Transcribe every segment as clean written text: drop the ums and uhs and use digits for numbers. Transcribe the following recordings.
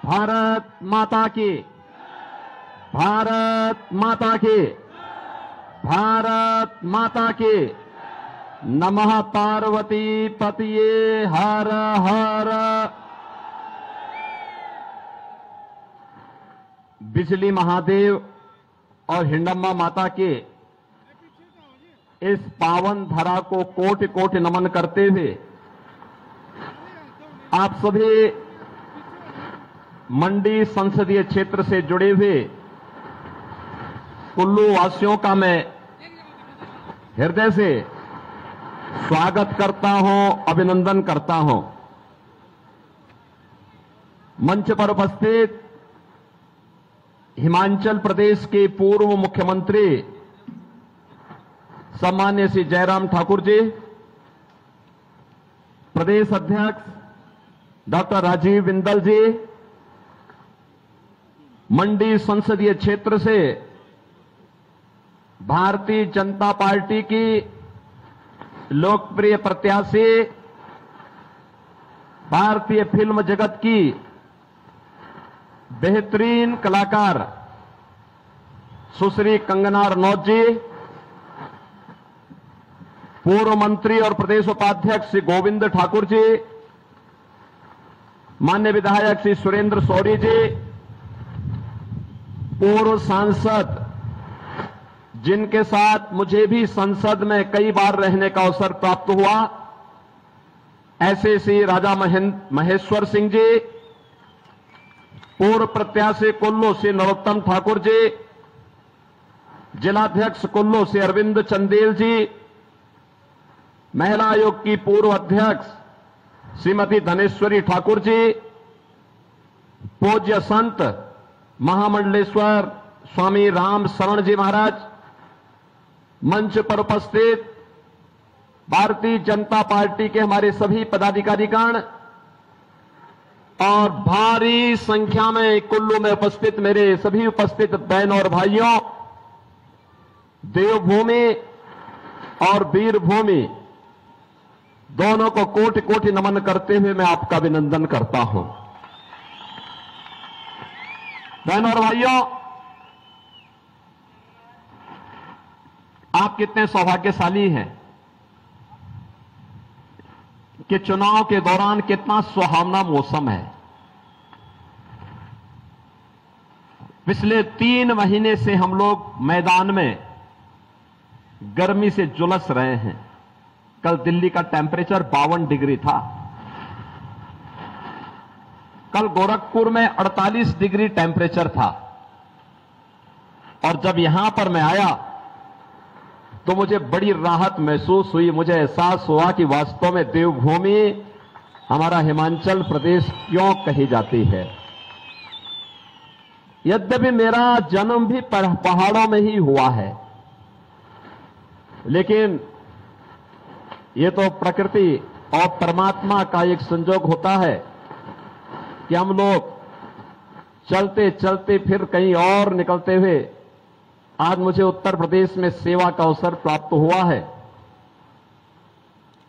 भारत माता की, भारत माता की, भारत माता की। नमः पार्वती पतिये हर हर। बिजली महादेव और हिंडम्बा माता के इस पावन धरा को कोटि कोटि नमन करते हुए आप सभी मंडी संसदीय क्षेत्र से जुड़े हुए कुल्लू वासियों का मैं हृदय से स्वागत करता हूं, अभिनंदन करता हूं। मंच पर उपस्थित हिमाचल प्रदेश के पूर्व मुख्यमंत्री सम्मान्य श्री जयराम ठाकुर जी, प्रदेश अध्यक्ष डॉक्टर राजीव बिंदल जी, मंडी संसदीय क्षेत्र से भारतीय जनता पार्टी की लोकप्रिय प्रत्याशी, भारतीय फिल्म जगत की बेहतरीन कलाकार सुश्री कंगना रनौत जी, पूर्व मंत्री और प्रदेश उपाध्यक्ष श्री गोविंद ठाकुर जी, माननीय विधायक श्री सुरेंद्र सौरी जी, पूर्व सांसद जिनके साथ मुझे भी संसद में कई बार रहने का अवसर प्राप्त हुआ, ऐसे श्री राजा महेश्वर सिंह जी, पूर्व प्रत्याशी कुल्लू श्री नरोत्तम ठाकुर जी, जिलाध्यक्ष कुल्लू श्री अरविंद चंदेल जी, महिला आयोग की पूर्व अध्यक्ष श्रीमती धनेश्वरी ठाकुर जी, पूज्य संत महामंडलेश्वर स्वामी राम शरण जी महाराज, मंच पर उपस्थित भारतीय जनता पार्टी के हमारे सभी पदाधिकारीगण और भारी संख्या में कुल्लू में उपस्थित मेरे सभी उपस्थित बहनों और भाइयों, देवभूमि और वीरभूमि दोनों को कोटि कोटि नमन करते हुए मैं आपका अभिनंदन करता हूं। बहनों और भाइयों, आप कितने सौभाग्यशाली हैं कि चुनाव के दौरान कितना सुहावना मौसम है। पिछले 3 महीने से हम लोग मैदान में गर्मी से झुलस रहे हैं। कल दिल्ली का टेम्परेचर 52 डिग्री था। कल गोरखपुर में 48 डिग्री टेम्परेचर था। और जब यहां पर मैं आया तो मुझे बड़ी राहत महसूस हुई। मुझे एहसास हुआ कि वास्तव में देवभूमि हमारा हिमाचल प्रदेश क्यों कही जाती है। यद्यपि मेरा जन्म भी पहाड़ों में ही हुआ है, लेकिन ये तो प्रकृति और परमात्मा का एक संजोग होता है कि हम लोग चलते चलते फिर कहीं और निकलते हुए आज मुझे उत्तर प्रदेश में सेवा का अवसर प्राप्त हुआ है।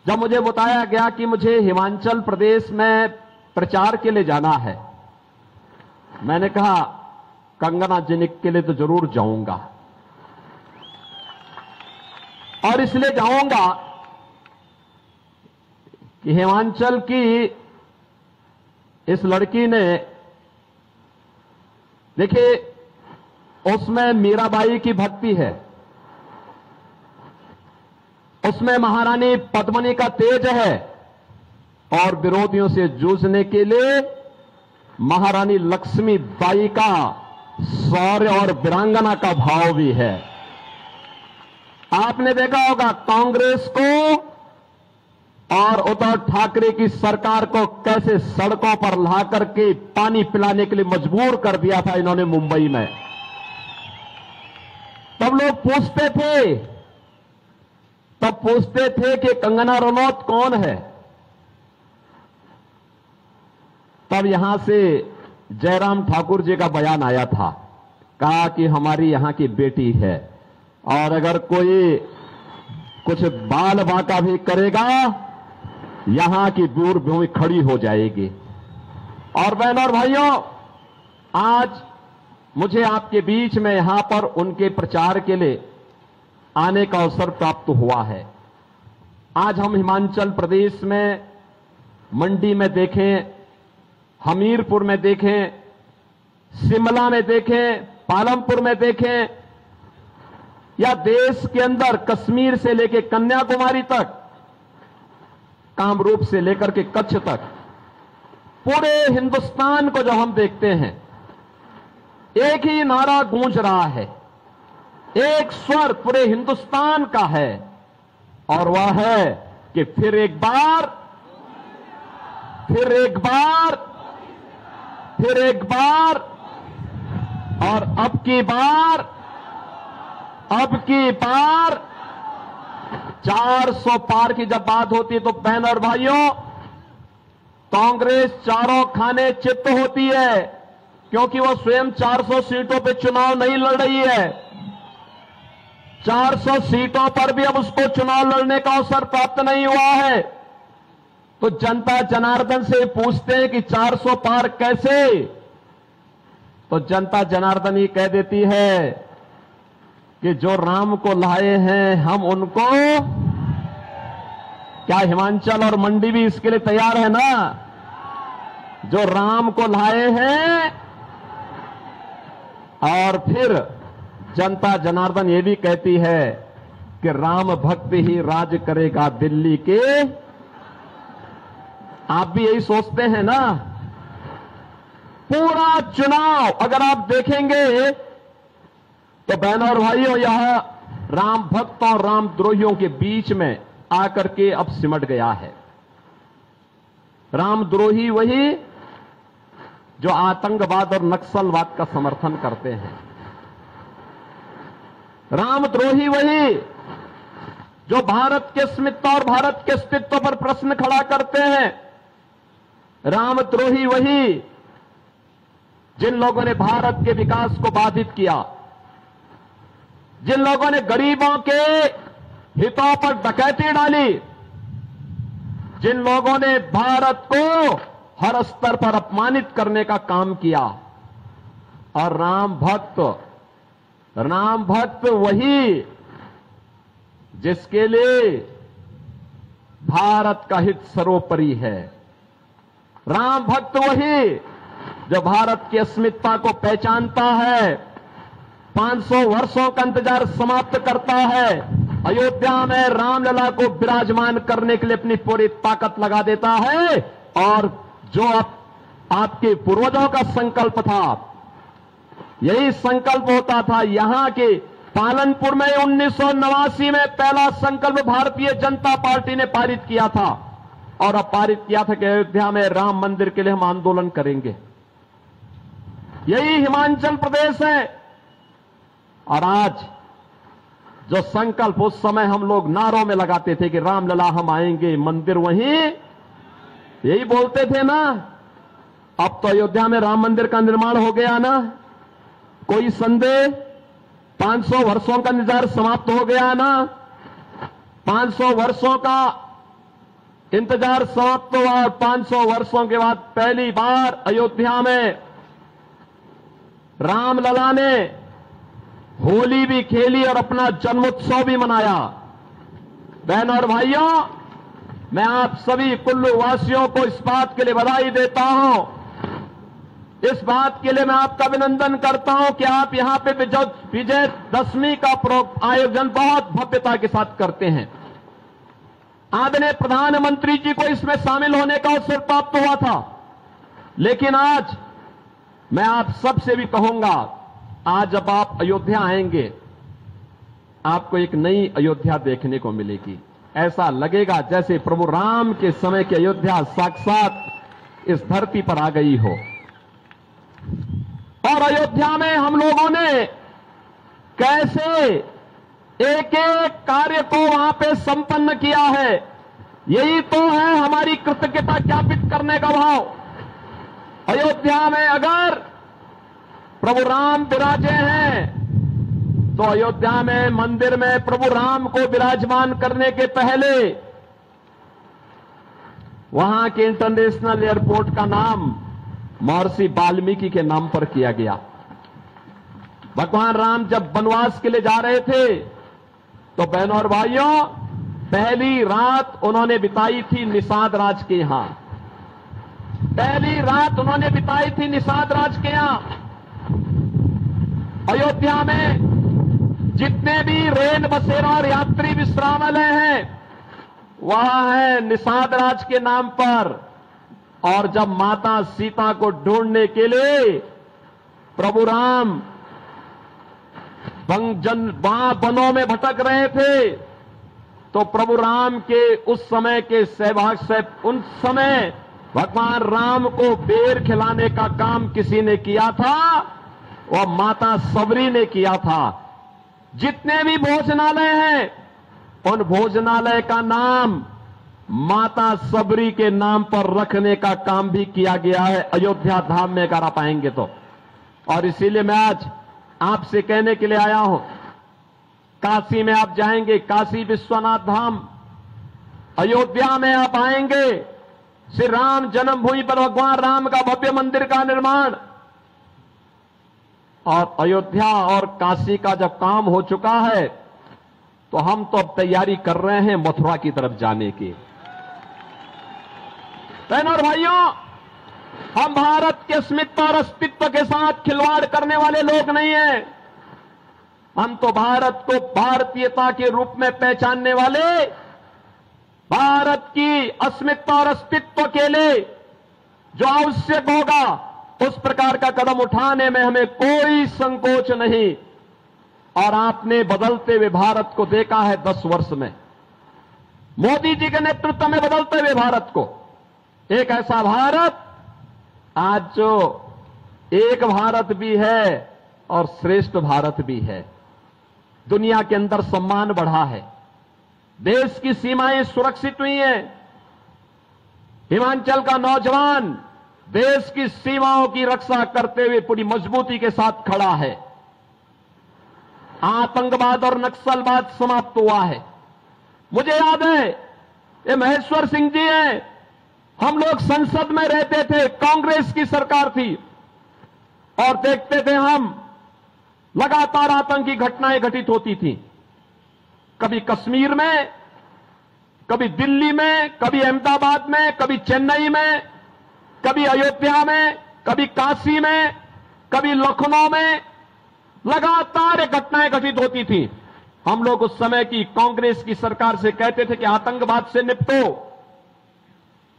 जब मुझे बताया गया कि मुझे हिमाचल प्रदेश में प्रचार के लिए जाना है, मैंने कहा कंगना जी के लिए तो जरूर जाऊंगा। और इसलिए जाऊंगा कि हिमाचल की इस लड़की ने, देखिए, उसमें मीराबाई की भक्ति है, उसमें महारानी पद्मिनी का तेज है और विरोधियों से जूझने के लिए महारानी लक्ष्मीबाई का शौर्य और वीरांगना का भाव भी है। आपने देखा होगा कांग्रेस को और उद्धव ठाकरे की सरकार को कैसे सड़कों पर ला करके पानी पिलाने के लिए मजबूर कर दिया था इन्होंने मुंबई में। तब लोग पूछते थे कि कंगना रनौत कौन है। तब यहां से जयराम ठाकुर जी का बयान आया था, कहा कि हमारी यहां की बेटी है और अगर कोई कुछ बाल बांका भी करेगा यहां की दूर भूमि खड़ी हो जाएगी। और बहनों और भाइयों, आज मुझे आपके बीच में यहां पर उनके प्रचार के लिए आने का अवसर प्राप्त हुआ है। आज हम हिमाचल प्रदेश में मंडी में देखें, हमीरपुर में देखें, शिमला में देखें, पालमपुर में देखें, या देश के अंदर कश्मीर से लेकर कन्याकुमारी तक, कामरूप से लेकर के कच्छ तक, पूरे हिंदुस्तान को जब हम देखते हैं, एक ही नारा गूंज रहा है, एक स्वर पूरे हिंदुस्तान का है, और वह है कि फिर एक बार, फिर एक बार, फिर एक बार, और अब की बार 400 पार की जब बात होती है तो बहन और भाइयों, कांग्रेस चारों खाने चित्त होती है, क्योंकि वो स्वयं 400 सीटों पे चुनाव नहीं लड़ रही है। 400 सीटों पर भी अब उसको चुनाव लड़ने का अवसर प्राप्त नहीं हुआ है। तो जनता जनार्दन से पूछते हैं कि 400 पार कैसे? तो जनता जनार्दन ही कह देती है कि जो राम को लाए हैं हम उनको, क्या हिमाचल और मंडी भी इसके लिए तैयार है ना? जो राम को लाए हैं। और फिर जनता जनार्दन ये भी कहती है कि राम भक्त ही राज करेगा दिल्ली के। आप भी यही सोचते हैं ना? पूरा चुनाव अगर आप देखेंगे तो बहनों और भाइयों, यह राम भक्तों और राम द्रोहियों के बीच में आकर के अब सिमट गया है। रामद्रोही वही जो आतंकवाद और नक्सलवाद का समर्थन करते हैं। रामद्रोही वही जो भारत के अस्मिता और भारत के अस्तित्व पर प्रश्न खड़ा करते हैं। रामद्रोही वही जिन लोगों ने भारत के विकास को बाधित किया, जिन लोगों ने गरीबों के हितों पर डकैती डाली, जिन लोगों ने भारत को हर स्तर पर अपमानित करने का काम किया। और राम भक्त वही जिसके लिए भारत का हित सर्वोपरि है। राम भक्त वही जो भारत की अस्मिता को पहचानता है, 500 वर्षों का इंतजार समाप्त करता है, अयोध्या में रामलला को विराजमान करने के लिए अपनी पूरी ताकत लगा देता है। और जो आपके पूर्वजों का संकल्प था, यही संकल्प होता था। यहां के पालनपुर में 1989 में पहला संकल्प भारतीय जनता पार्टी ने पारित किया था, और अब पारित किया था कि अयोध्या में राम मंदिर के लिए हम आंदोलन करेंगे। यही हिमाचल प्रदेश है। और आज जो संकल्प उस समय हम लोग नारों में लगाते थे कि रामलला हम आएंगे, मंदिर वहीं, यही बोलते थे ना। अब तो अयोध्या में राम मंदिर का निर्माण हो गया ना, कोई संदेह? 500 वर्षों का इंतजार समाप्त हो गया ना। 500 वर्षों का इंतजार समाप्त हुआ, और 500 वर्षों के बाद पहली बार अयोध्या में रामलला ने होली भी खेली और अपना जन्मोत्सव भी मनाया। बहनों और भाइयों, मैं आप सभी कुल्लू वासियों को इस बात के लिए बधाई देता हूं, इस बात के लिए मैं आपका अभिनंदन करता हूं कि आप यहां पे विजयदशमी का आयोजन बहुत भव्यता के साथ करते हैं। आदरणीय प्रधानमंत्री जी को इसमें शामिल होने का अवसर प्राप्त हुआ था, लेकिन आज मैं आप सबसे भी कहूंगा, आज जब आप अयोध्या आएंगे, आपको एक नई अयोध्या देखने को मिलेगी। ऐसा लगेगा जैसे प्रभु राम के समय की अयोध्या साक्षात इस धरती पर आ गई हो। और अयोध्या में हम लोगों ने कैसे एक एक कार्य को वहां पे संपन्न किया है, यही तो है हमारी कृतज्ञता ज्ञापित करने का भाव। अयोध्या में अगर प्रभु राम विराजे हैं, तो अयोध्या में मंदिर में प्रभु राम को विराजमान करने के पहले वहां के इंटरनेशनल एयरपोर्ट का नाम महर्षि वाल्मीकि के नाम पर किया गया। भगवान राम जब वनवास के लिए जा रहे थे तो बहनों और भाइयों, पहली रात उन्होंने बिताई थी निषाद राज के यहां। पहली रात उन्होंने बिताई थी निषाद राज के यहां। अयोध्या में जितने भी रेल बसेरा और यात्री विश्रामालय हैं, वहां है निषाद राज के नाम पर। और जब माता सीता को ढूंढने के लिए प्रभु राम वहां वनों में भटक रहे थे, तो प्रभु राम के उस समय के सहभाग से उन समय भगवान राम को बेर खिलाने का काम किसी ने किया था, वह माता सबरी ने किया था। जितने भी भोजनालय हैं, उन भोजनालय का नाम माता सबरी के नाम पर रखने का काम भी किया गया है अयोध्या धाम में, अगर आप आएंगे तो। और इसीलिए मैं आज आपसे कहने के लिए आया हूं, काशी में आप जाएंगे, काशी विश्वनाथ धाम, अयोध्या में आप आएंगे, श्री राम जन्मभूमि पर भगवान राम का भव्य मंदिर का निर्माण, और अयोध्या और काशी का जब काम हो चुका है तो हम तो अब तैयारी कर रहे हैं मथुरा की तरफ जाने की। बहनों और भाइयों, हम भारत के अस्मिता और अस्तित्व के साथ खिलवाड़ करने वाले लोग नहीं हैं। हम तो भारत को भारतीयता के रूप में पहचानने वाले, भारत की अस्मिता और अस्तित्व के लिए जो आवश्यक होगा उस प्रकार का कदम उठाने में हमें कोई संकोच नहीं। और आपने बदलते हुए भारत को देखा है 10 वर्ष में, मोदी जी के नेतृत्व में बदलते हुए भारत को, एक ऐसा भारत आज जो एक भारत भी है और श्रेष्ठ भारत भी है। दुनिया के अंदर सम्मान बढ़ा है, देश की सीमाएं सुरक्षित हुई हैं। हिमाचल का नौजवान देश की सीमाओं की रक्षा करते हुए पूरी मजबूती के साथ खड़ा है। आतंकवाद और नक्सलवाद समाप्त हुआ है। मुझे याद है, ये महेश्वर सिंह जी हैं, हम लोग संसद में रहते थे, कांग्रेस की सरकार थी, और देखते थे हम लगातार आतंकी घटनाएं घटित होती थी। कभी कश्मीर में, कभी दिल्ली में, कभी अहमदाबाद में, कभी चेन्नई में, कभी अयोध्या में, कभी काशी में, कभी लखनऊ में, लगातार घटनाएं घटित होती थी। हम लोग उस समय की कांग्रेस की सरकार से कहते थे कि आतंकवाद से निपटो,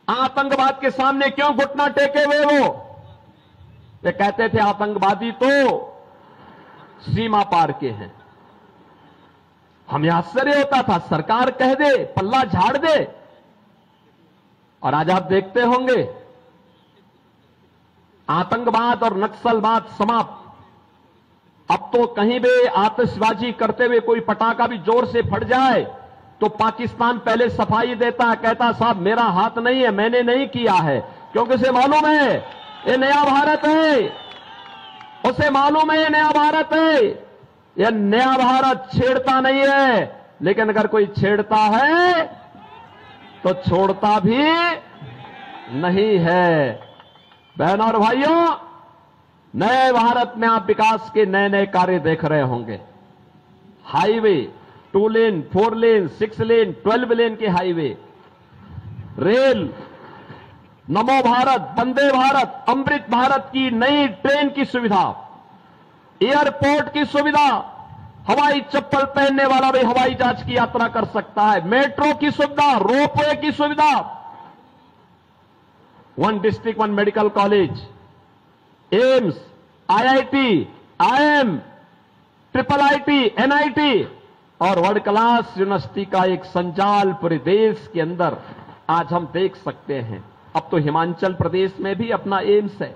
आतंकवाद के सामने क्यों घुटना टेके हुए हो। वे कहते थे आतंकवादी तो सीमा पार के हैं। हमें आश्चर्य होता था, सरकार कह दे, पल्ला झाड़ दे। और आज आप देखते होंगे आतंकवाद और नक्सलवाद समाप्त। अब तो कहीं भी आतिशबाजी करते हुए कोई पटाखा भी जोर से फट जाए तो पाकिस्तान पहले सफाई देता है, कहता साहब मेरा हाथ नहीं है, मैंने नहीं किया है, क्योंकि उसे मालूम है ये नया भारत है, उसे मालूम है ये नया भारत है। यह नया भारत छेड़ता नहीं है, लेकिन अगर कोई छेड़ता है तो छोड़ता भी नहीं है। बहनों और भाइयों, नए भारत में आप विकास के नए नए कार्य देख रहे होंगे। हाईवे 2 लेन, 4 लेन, 6 लेन, 12 लेन के हाईवे, रेल, नमो भारत, वंदे भारत, अमृत भारत की नई ट्रेन की सुविधा, एयरपोर्ट की सुविधा, हवाई चप्पल पहनने वाला भी हवाई जहाज की यात्रा कर सकता है, मेट्रो की सुविधा, रोपवे की सुविधा, 1 district 1 medical college, AIIMS, IIT, IIM, triple IT, NIT और वर्ल्ड क्लास यूनिवर्सिटी का एक संजाल पूरे देश के अंदर आज हम देख सकते हैं। अब तो हिमाचल प्रदेश में भी अपना एम्स है।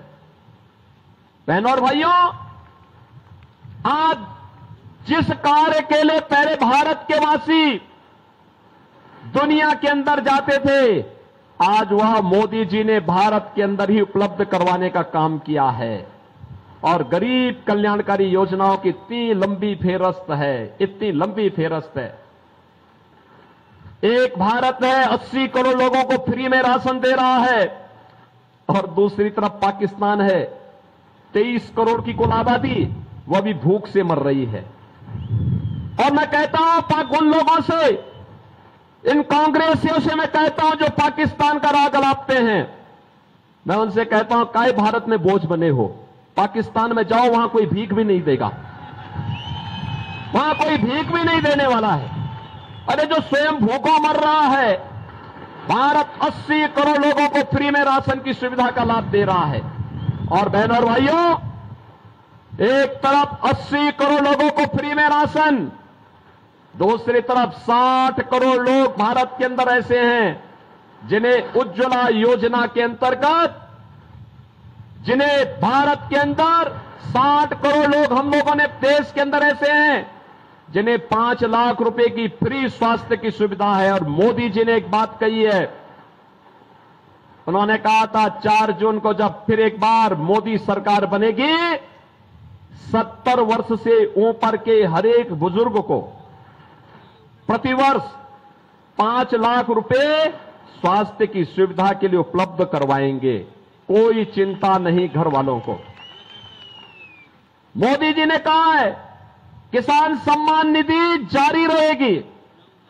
बहनों और भाइयों, आज जिस कार्य के लिए पहले भारत के वासी दुनिया के अंदर जाते थे, आज वह मोदी जी ने भारत के अंदर ही उपलब्ध करवाने का काम किया है। और गरीब कल्याणकारी योजनाओं की इतनी लंबी फेहरिस्त है, इतनी लंबी फेहरिस्त है। एक भारत है 80 करोड़ लोगों को फ्री में राशन दे रहा है। और दूसरी तरफ पाकिस्तान है, 23 करोड़ की कुल आबादी, वह भी भूख से मर रही है। और मैं कहता हूं उन लोगों से, इन कांग्रेसियों से मैं कहता हूं जो पाकिस्तान का राग अलापते हैं, मैं उनसे कहता हूं काय भारत में बोझ बने हो। पाकिस्तान में जाओ, वहां कोई भीख भी नहीं देगा, वहां कोई भीख भी नहीं देने वाला है। अरे जो स्वयं भूखों मर रहा है, भारत 80 करोड़ लोगों को फ्री में राशन की सुविधा का लाभ दे रहा है। और बहनों और भाइयों, एक तरफ 80 करोड़ लोगों को फ्री में राशन, दूसरी तरफ 60 करोड़ लोग भारत के अंदर ऐसे हैं जिन्हें उज्ज्वला योजना के अंतर्गत, जिन्हें भारत के अंदर 60 करोड़ लोग हम लोगों ने देश के अंदर ऐसे हैं जिन्हें 5 लाख रुपए की फ्री स्वास्थ्य की सुविधा है। और मोदी जी ने एक बात कही है, उन्होंने कहा था 4 जून को जब फिर एक बार मोदी सरकार बनेगी, 70 वर्ष से ऊपर के हर एक बुजुर्ग को प्रतिवर्ष 5 लाख रुपए स्वास्थ्य की सुविधा के लिए उपलब्ध करवाएंगे। कोई चिंता नहीं घर वालों को। मोदी जी ने कहा है किसान सम्मान निधि जारी रहेगी।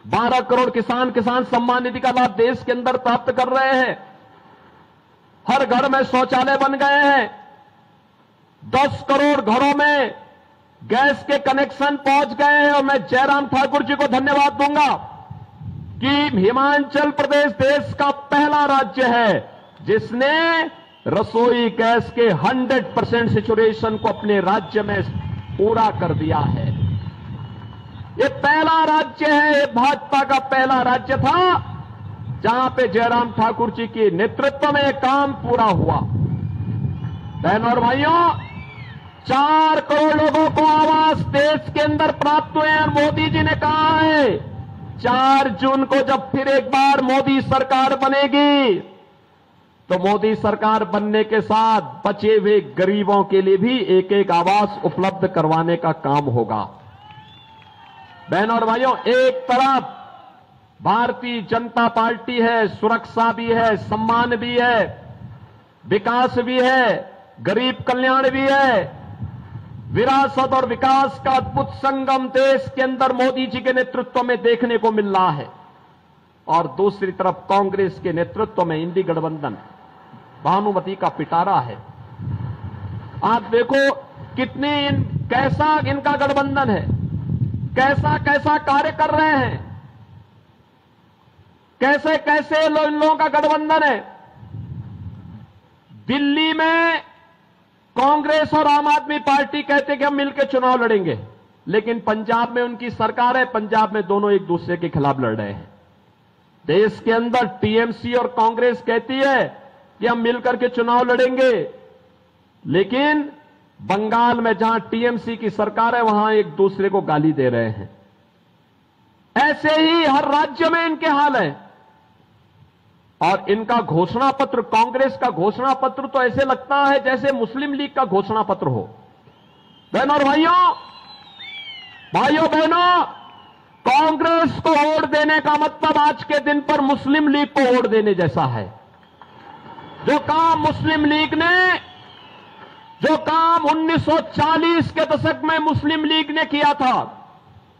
12 करोड़ किसान सम्मान निधि का लाभ देश के अंदर प्राप्त कर रहे हैं। हर घर में शौचालय बन गए हैं। 10 करोड़ घरों में गैस के कनेक्शन पहुंच गए हैं। और मैं जयराम ठाकुर जी को धन्यवाद दूंगा कि हिमाचल प्रदेश देश का पहला राज्य है जिसने रसोई गैस के 100% सैचुरेशन को अपने राज्य में पूरा कर दिया है। ये पहला राज्य है, ये भाजपा का पहला राज्य था जहां पे जयराम ठाकुर जी के नेतृत्व में काम पूरा हुआ। बहनों और भाइयों, 4 करोड़ लोगों को आवास देश के अंदर प्राप्त हुए हैं। और मोदी जी ने कहा है 4 जून को जब फिर एक बार मोदी सरकार बनेगी तो मोदी सरकार बनने के साथ बचे हुए गरीबों के लिए भी एक एक आवास उपलब्ध करवाने का काम होगा। बहनों और भाइयों, एक तरफ भारतीय जनता पार्टी है, सुरक्षा भी है, सम्मान भी है, विकास भी है, गरीब कल्याण भी है, विरासत और विकास का अद्भुत संगम देश के अंदर मोदी जी के नेतृत्व में देखने को मिल रहा है। और दूसरी तरफ कांग्रेस के नेतृत्व में इंडी गठबंधन भानुमति का पिटारा है। आप देखो कैसा इनका गठबंधन है, कैसा कैसा कार्य कर रहे हैं, कैसे कैसे इन लोगों का गठबंधन है। दिल्ली में कांग्रेस और आम आदमी पार्टी कहते कि हम मिलकर चुनाव लड़ेंगे, लेकिन पंजाब में उनकी सरकार है, पंजाब में दोनों एक दूसरे के खिलाफ लड़ रहे हैं। देश के अंदर टीएमसी और कांग्रेस कहती है कि हम मिलकर के चुनाव लड़ेंगे, लेकिन बंगाल में जहां टीएमसी की सरकार है वहां एक दूसरे को गाली दे रहे हैं। ऐसे ही हर राज्य में इनके हाल है। और इनका घोषणा पत्र, कांग्रेस का घोषणा पत्र तो ऐसे लगता है जैसे मुस्लिम लीग का घोषणा पत्र हो। बहनों और भाइयों बहनों, कांग्रेस को वोट देने का मतलब आज के दिन पर मुस्लिम लीग को वोट देने जैसा है। जो काम मुस्लिम लीग ने, जो काम 1940 के दशक में मुस्लिम लीग ने किया था,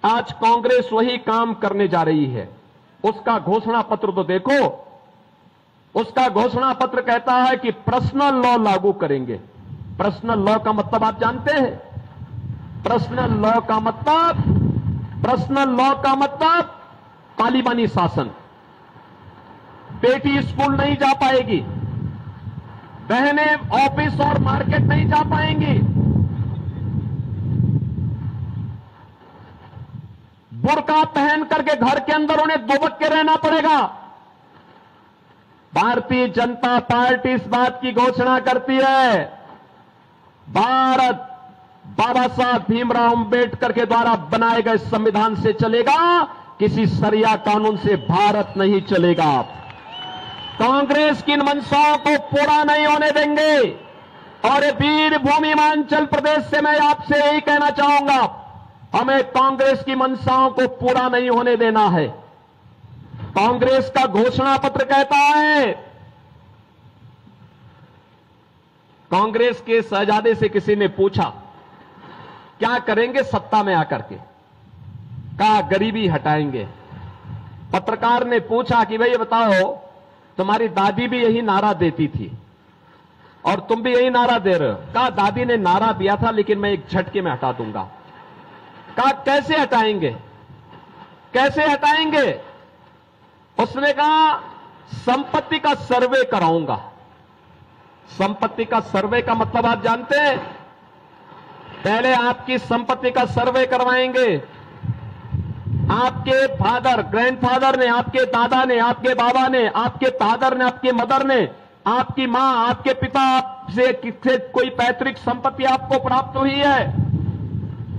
आज कांग्रेस वही काम करने जा रही है। उसका घोषणा पत्र तो देखो। उसका घोषणा पत्र कहता है कि पर्सनल लॉ लागू करेंगे। पर्सनल लॉ का मतलब आप जानते हैं? पर्सनल लॉ का मतलब तालिबानी शासन। बेटी स्कूल नहीं जा पाएगी, बहनें ऑफिस और मार्केट नहीं जा पाएंगी, बुर्का पहन करके घर के अंदर उन्हें दुबक के रहना पड़ेगा। भारतीय जनता पार्टी इस बात की घोषणा करती है, भारत बाबा साहब भीमराव अंबेडकर के द्वारा बनाए गए संविधान से चलेगा, किसी सरिया कानून से भारत नहीं चलेगा। कांग्रेस की इन मंशाओं को पूरा नहीं होने देंगे। और वीर भूमि हिमाचल प्रदेश से मैं आपसे यही कहना चाहूंगा, हमें कांग्रेस की मंशाओं को पूरा नहीं होने देना है। कांग्रेस का घोषणा पत्र कहता है कांग्रेस के शहजादे से किसी ने पूछा क्या करेंगे सत्ता में आकर के, कहा गरीबी हटाएंगे। पत्रकार ने पूछा कि भाई बताओ तुम्हारी दादी भी यही नारा देती थी और तुम भी यही नारा दे रहे हो। कहा दादी ने नारा दिया था लेकिन मैं एक झटके में हटा दूंगा। कहा कैसे हटाएंगे, कैसे हटाएंगे? उसने कहा संपत्ति का सर्वे कराऊंगा। संपत्ति का सर्वे का मतलब आप जानते हैं? पहले आपकी संपत्ति का सर्वे करवाएंगे। आपके फादर, ग्रैंडफादर ने, आपके दादा ने, आपके बाबा ने, आपके फादर ने, आपके मदर ने, आपकी मां, आपके पिता से किससे कोई पैतृक संपत्ति आपको प्राप्त हुई है,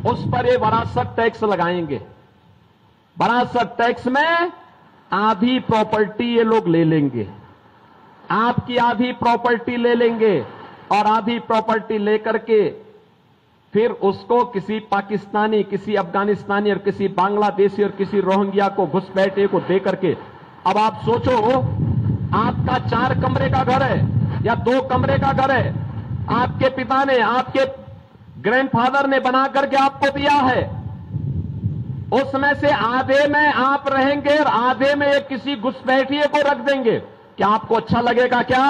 उस पर ये वरासत टैक्स लगाएंगे। वरासत टैक्स में आधी प्रॉपर्टी ये लोग ले लेंगे, आपकी आधी प्रॉपर्टी ले लेंगे और आधी प्रॉपर्टी लेकर के फिर उसको किसी पाकिस्तानी, किसी अफगानिस्तानी और किसी बांग्लादेशी और किसी रोहिंग्या को, घुसपैठे को दे करके। अब आप सोचो, आपका 4 कमरे का घर है या 2 कमरे का घर है, आपके पिता ने, आपके ग्रैंडफादर ने बना करके आपको दिया है, उसमें से आधे में आप रहेंगे और आधे में एक किसी घुसपैठिए को रख देंगे। क्या आपको अच्छा लगेगा? क्या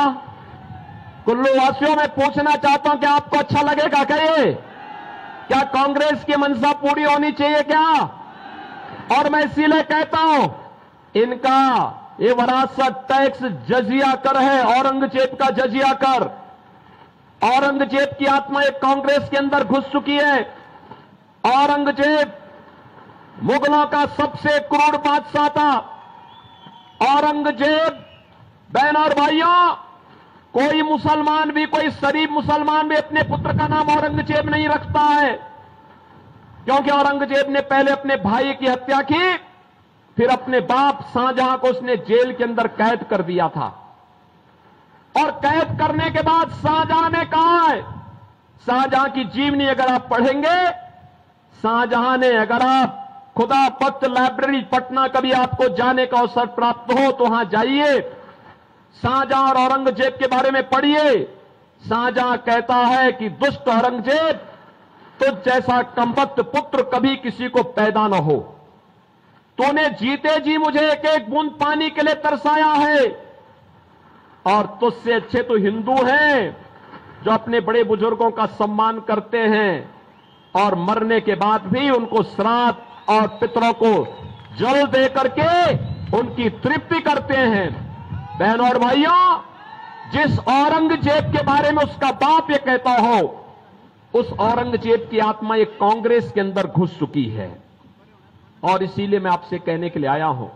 कुल्लू वासियों में पूछना चाहता हूं, क्या आपको अच्छा लगेगा? कहिए, क्या कांग्रेस की मंशा पूरी होनी चाहिए क्या? और मैं इसीलिए कहता हूं, इनका ये वरासत टैक्स जजिया कर है, औरंगजेब का जजिया कर। औरंगजेब की आत्मा एक कांग्रेस के अंदर घुस चुकी है। औरंगजेब मुगलों का सबसे क्रूर बादशाह था। औरंगजेब, बहन और भाइयों, कोई मुसलमान भी, कोई शरीफ मुसलमान भी अपने पुत्र का नाम औरंगजेब नहीं रखता है, क्योंकि औरंगजेब ने पहले अपने भाई की हत्या की, फिर अपने बाप शाहजहां को उसने जेल के अंदर कैद कर दिया था। और कैद करने के बाद शाहजहां ने कहा है, शाहजहां की जीवनी अगर आप पढ़ेंगे, शाहजहां ने, अगर आप खुदा पख्त लाइब्रेरी पटना कभी आपको जाने का अवसर प्राप्त हो तो वहां जाइए, शाहजहां और औरंगजेब के बारे में पढ़िए। शाहजहां कहता है कि दुष्ट औरंगजेब, तुझ जैसा कमबख्त पुत्र कभी किसी को पैदा न हो। तूने जीते जी मुझे एक एक बूंद पानी के लिए तरसाया है, और तुझसे अच्छे तो हिंदू हैं जो अपने बड़े बुजुर्गों का सम्मान करते हैं और मरने के बाद भी उनको श्राद्ध और पितरों को जल दे करके उनकी तृप्ति करते हैं। बहनों और भाइयों, जिस औरंगजेब के बारे में उसका बाप ये कहता हो, उस औरंगजेब की आत्मा एक कांग्रेस के अंदर घुस चुकी है। और इसीलिए मैं आपसे कहने के लिए आया हूं,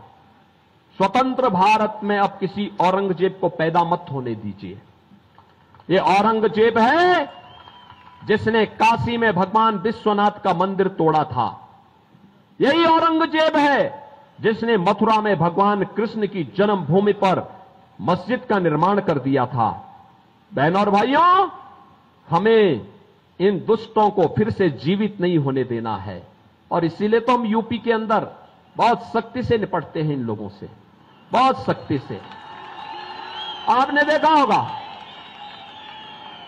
स्वतंत्र भारत में अब किसी औरंगजेब को पैदा मत होने दीजिए। ये औरंगजेब है जिसने काशी में भगवान विश्वनाथ का मंदिर तोड़ा था। यही औरंगजेब है जिसने मथुरा में भगवान कृष्ण की जन्मभूमि पर मस्जिद का निर्माण कर दिया था। बहनों और भाइयों, हमें इन दुष्टों को फिर से जीवित नहीं होने देना है, और इसीलिए तो हम यूपी के अंदर बहुत सख्ती से निपटते हैं इन लोगों से, बहुत सख्ती से। आपने देखा होगा,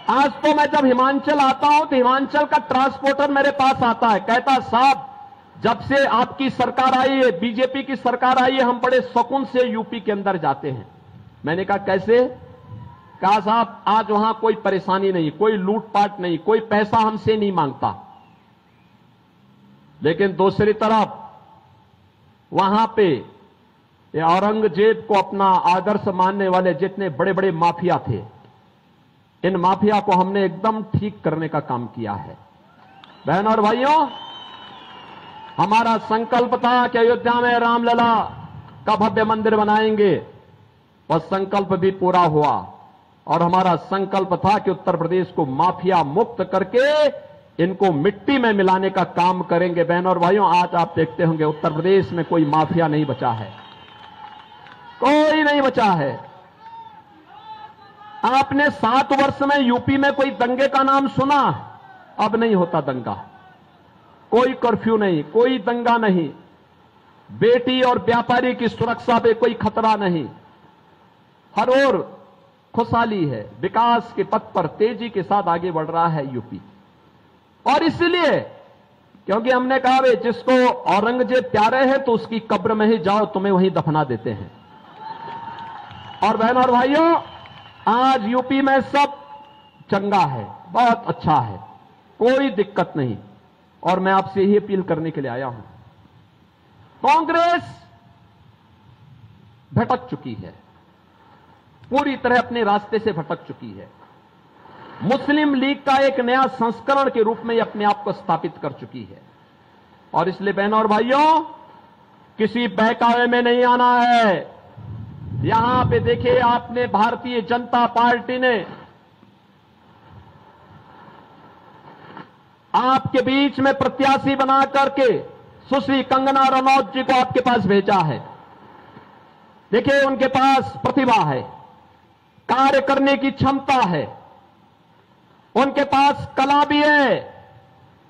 आज तो मैं जब हिमाचल आता हूं तो हिमाचल का ट्रांसपोर्टर मेरे पास आता है, कहता साहब जब से आपकी सरकार आई है, बीजेपी की सरकार आई है, हम बड़े सुकून से यूपी के अंदर जाते हैं। मैंने कहा कैसे? कहा साहब आज वहां कोई परेशानी नहीं, कोई लूटपाट नहीं, कोई पैसा हमसे नहीं मांगता। लेकिन दूसरी तरफ वहां पे ये औरंगजेब को अपना आदर्श मानने वाले जितने बड़े बड़े माफिया थे, इन माफिया को हमने एकदम ठीक करने का काम किया है। बहनों और भाइयों, हमारा संकल्प था कि अयोध्या में रामलला का भव्य मंदिर बनाएंगे, वह संकल्प भी पूरा हुआ। और हमारा संकल्प था कि उत्तर प्रदेश को माफिया मुक्त करके इनको मिट्टी में मिलाने का काम करेंगे। बहनों और भाइयों, आज आप देखते होंगे उत्तर प्रदेश में कोई माफिया नहीं बचा है, कोई नहीं बचा है। आपने 7 वर्ष में यूपी में कोई दंगे का नाम सुना? अब नहीं होता दंगा, कोई कर्फ्यू नहीं, कोई दंगा नहीं, बेटी और व्यापारी की सुरक्षा पे कोई खतरा नहीं। हर ओर खुशहाली है, विकास के पथ पर तेजी के साथ आगे बढ़ रहा है यूपी। और इसलिए क्योंकि हमने कहा वे जिसको औरंगजेब प्यारे है तो उसकी कब्र में ही जाओ, तुम्हें वहीं दफना देते हैं। और बहनों और भाइयों, आज यूपी में सब चंगा है, बहुत अच्छा है, कोई दिक्कत नहीं। और मैं आपसे यही अपील करने के लिए आया हूं, कांग्रेस भटक चुकी है, पूरी तरह अपने रास्ते से भटक चुकी है। मुस्लिम लीग का एक नया संस्करण के रूप में अपने आप को स्थापित कर चुकी है। और इसलिए बहनों और भाइयों, किसी बहकावे में नहीं आना है। यहां पे देखिए, आपने भारतीय जनता पार्टी ने आपके बीच में प्रत्याशी बना करके सुश्री कंगना रनौत जी को आपके पास भेजा है। देखिए, उनके पास प्रतिभा है, कार्य करने की क्षमता है, उनके पास कला भी है,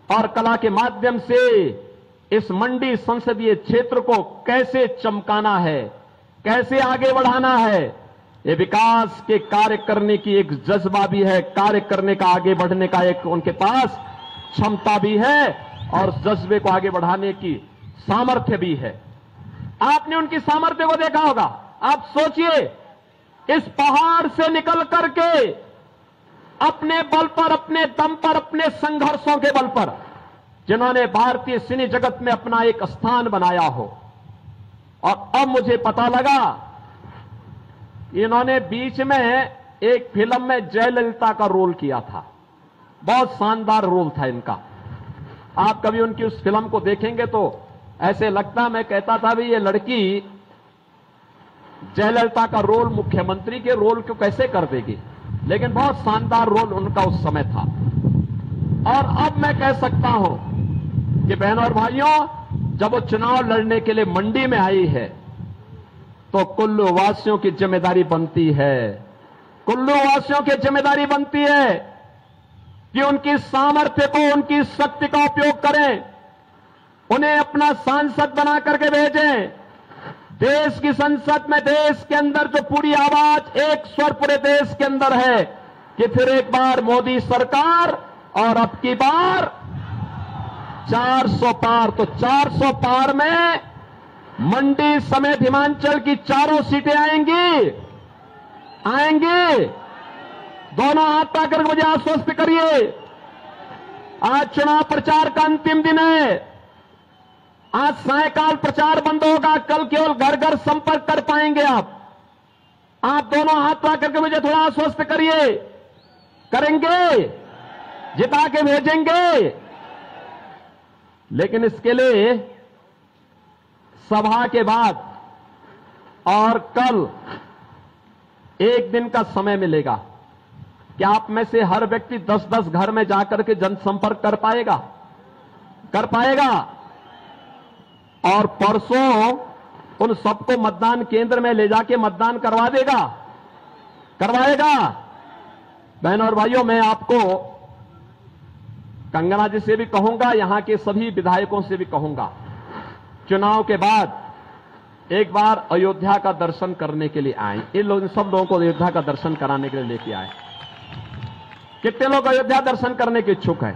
और कला के माध्यम से इस मंडी संसदीय क्षेत्र को कैसे चमकाना है, कैसे आगे बढ़ाना है, ये विकास के कार्य करने की एक जज्बा भी है, कार्य करने का, आगे बढ़ने का एक उनके पास क्षमता भी है, और जज्बे को आगे बढ़ाने की सामर्थ्य भी है। आपने उनकी सामर्थ्य को देखा होगा। आप सोचिए, इस पहाड़ से निकल करके अपने बल पर, अपने दम पर, अपने संघर्षों के बल पर जिन्होंने भारतीय सिने जगत में अपना एक स्थान बनाया हो। और अब मुझे पता लगा, इन्होंने बीच में एक फिल्म में जयललिता का रोल किया था, बहुत शानदार रोल था इनका। आप कभी उनकी उस फिल्म को देखेंगे तो ऐसे लगता, मैं कहता था भी ये लड़की जयललिता का रोल, मुख्यमंत्री के रोल को कैसे कर देगी, लेकिन बहुत शानदार रोल उनका उस समय था। और अब मैं कह सकता हूं कि बहनों और भाइयों, जब वो चुनाव लड़ने के लिए मंडी में आई है तो कुल्लू वासियों की जिम्मेदारी बनती है, कुल्लू वासियों की जिम्मेदारी बनती है कि उनकी सामर्थ्य को, उनकी शक्ति का उपयोग करें, उन्हें अपना सांसद बना करके भेजें। देश की संसद में, देश के अंदर जो पूरी आवाज, एक स्वर पूरे देश के अंदर है कि फिर एक बार मोदी सरकार, और अब की बार 400 पार। तो 400 पार में मंडी समेत हिमाचल की चारों सीटें आएंगी, आएंगी। दोनों हाथ पाकर मुझे आश्वस्त करिए। आज चुनाव प्रचार का अंतिम दिन है। आज सायकाल प्रचार बंद होगा, कल केवल घर घर संपर्क कर पाएंगे आप दोनों हाथ पाकर के मुझे थोड़ा आश्वस्त करिए। करेंगे, जिता के भेजेंगे। लेकिन इसके लिए सभा के बाद और कल एक दिन का समय मिलेगा। क्या आप में से हर व्यक्ति 10-10 घर में जाकर के जनसंपर्क कर पाएगा? कर पाएगा? और परसों उन सबको मतदान केंद्र में ले जाके मतदान करवा देगा, करवाएगा? बहनों और भाइयों, मैं आपको कंगना जी से भी कहूंगा, यहां के सभी विधायकों से भी कहूंगा, चुनाव के बाद एक बार अयोध्या का दर्शन करने के लिए आए। इन सब लोगों को अयोध्या का दर्शन कराने के लिए लेके आए। कितने लोग अयोध्या दर्शन करने के इच्छुक हैं?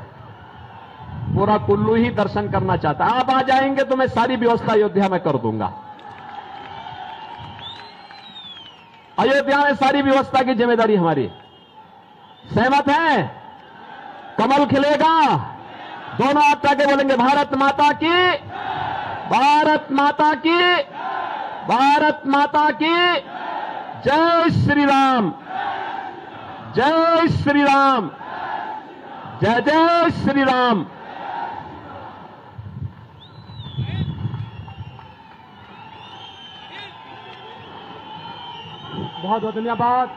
पूरा कुल्लू ही दर्शन करना चाहता है। आप आ जाएंगे तो मैं सारी व्यवस्था अयोध्या में कर दूंगा। अयोध्या में सारी व्यवस्था की जिम्मेदारी हमारी। सहमत हैं? कमल खिलेगा। दोनों हाथ आके बोलेंगे, भारत माता की, भारत माता की, भारत माता की जय श्री राम, जय श्री राम, जय जय श्री राम। बहुत बहुत धन्यवाद।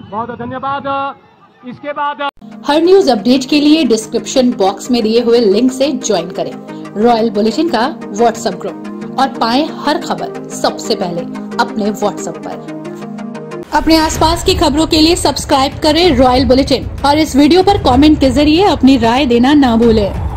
बहुत बहुत धन्यवाद। इसके बाद हर न्यूज अपडेट के लिए डिस्क्रिप्शन बॉक्स में दिए हुए लिंक से ज्वाइन करें रॉयल बुलेटिन का व्हाट्सएप ग्रुप और पाएं हर खबर सबसे पहले अपने व्हाट्सएप पर। अपने आसपास की खबरों के लिए सब्सक्राइब करें रॉयल बुलेटिन और इस वीडियो पर कमेंट के जरिए अपनी राय देना ना भूलें।